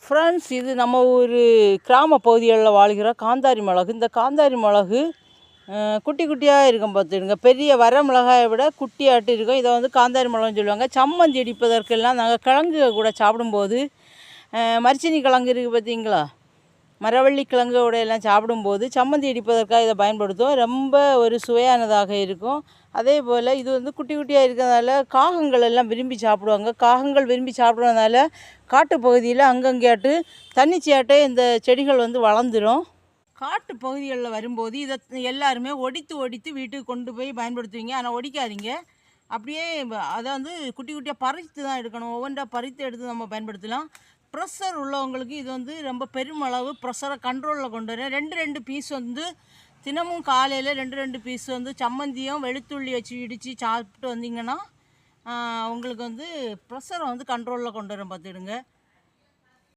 Friends, இது நம்ம ஒரு கிராம பகுதிகளில் வாழ்கிற காந்தாரி மிளகு. இந்த காந்தாரி மிளகு குட்டி குட்டியாக இருக்கும் பார்த்துடுங்க. பெரிய வர மிளகாயை விட குட்டியாட்டு இருக்கும். இதை வந்து காந்தாரி மிளகுன்னு சொல்லுவாங்க. சம்மந்தி அடிப்பதற்கெல்லாம் நாங்கள் கிழங்கு கூட சாப்பிடும்போது மரிச்சினி கிழங்கு இருக்குது பார்த்தீங்களா, மரவள்ளி கிழங்கோட எல்லாம் சாப்பிடும்போது சம்மந்தி அடிப்பதற்காக இதை பயன்படுத்துவோம். ரொம்ப ஒரு சுவையானதாக இருக்கும். அதே போல் இது வந்து குட்டி குட்டியாக இருக்கிறதுனால காகங்கள் எல்லாம் விரும்பி சாப்பிடுவாங்க. காகங்கள் விரும்பி சாப்பிட்றதுனால காட்டு பகுதியில் அங்கங்கேயாட்டு தன்னிச்சையாட்டே இந்த செடிகள் வந்து வளர்ந்துடும். காட்டு பகுதிகளில் வரும்போது இதை எல்லாருமே ஒடித்து வீட்டுக்கு கொண்டு போய் பயன்படுத்துவீங்க. ஆனால் ஒடிக்காதீங்க, அப்படியே அதை வந்து குட்டி குட்டியாக பறித்து தான் எடுக்கணும். ஒவ்வொன்றா பறித்து எடுத்து நம்ம பயன்படுத்தலாம். ப்ரெஷர் உள்ளவங்களுக்கு இது வந்து ரொம்ப பெருமளவு ப்ரெஷரை கண்ட்ரோலில் கொண்டு வரும். ரெண்டு பீஸ் வந்து தினமும் காலையில் ரெண்டு பீஸ் வந்து சம்மந்தியும் வெளுத்துள்ளி வச்சு இடித்து சாப்பிட்டு வந்தீங்கன்னா உங்களுக்கு வந்து ப்ரெஷரை வந்து கண்ட்ரோலில் கொண்டு வரும் பார்த்துடுங்க.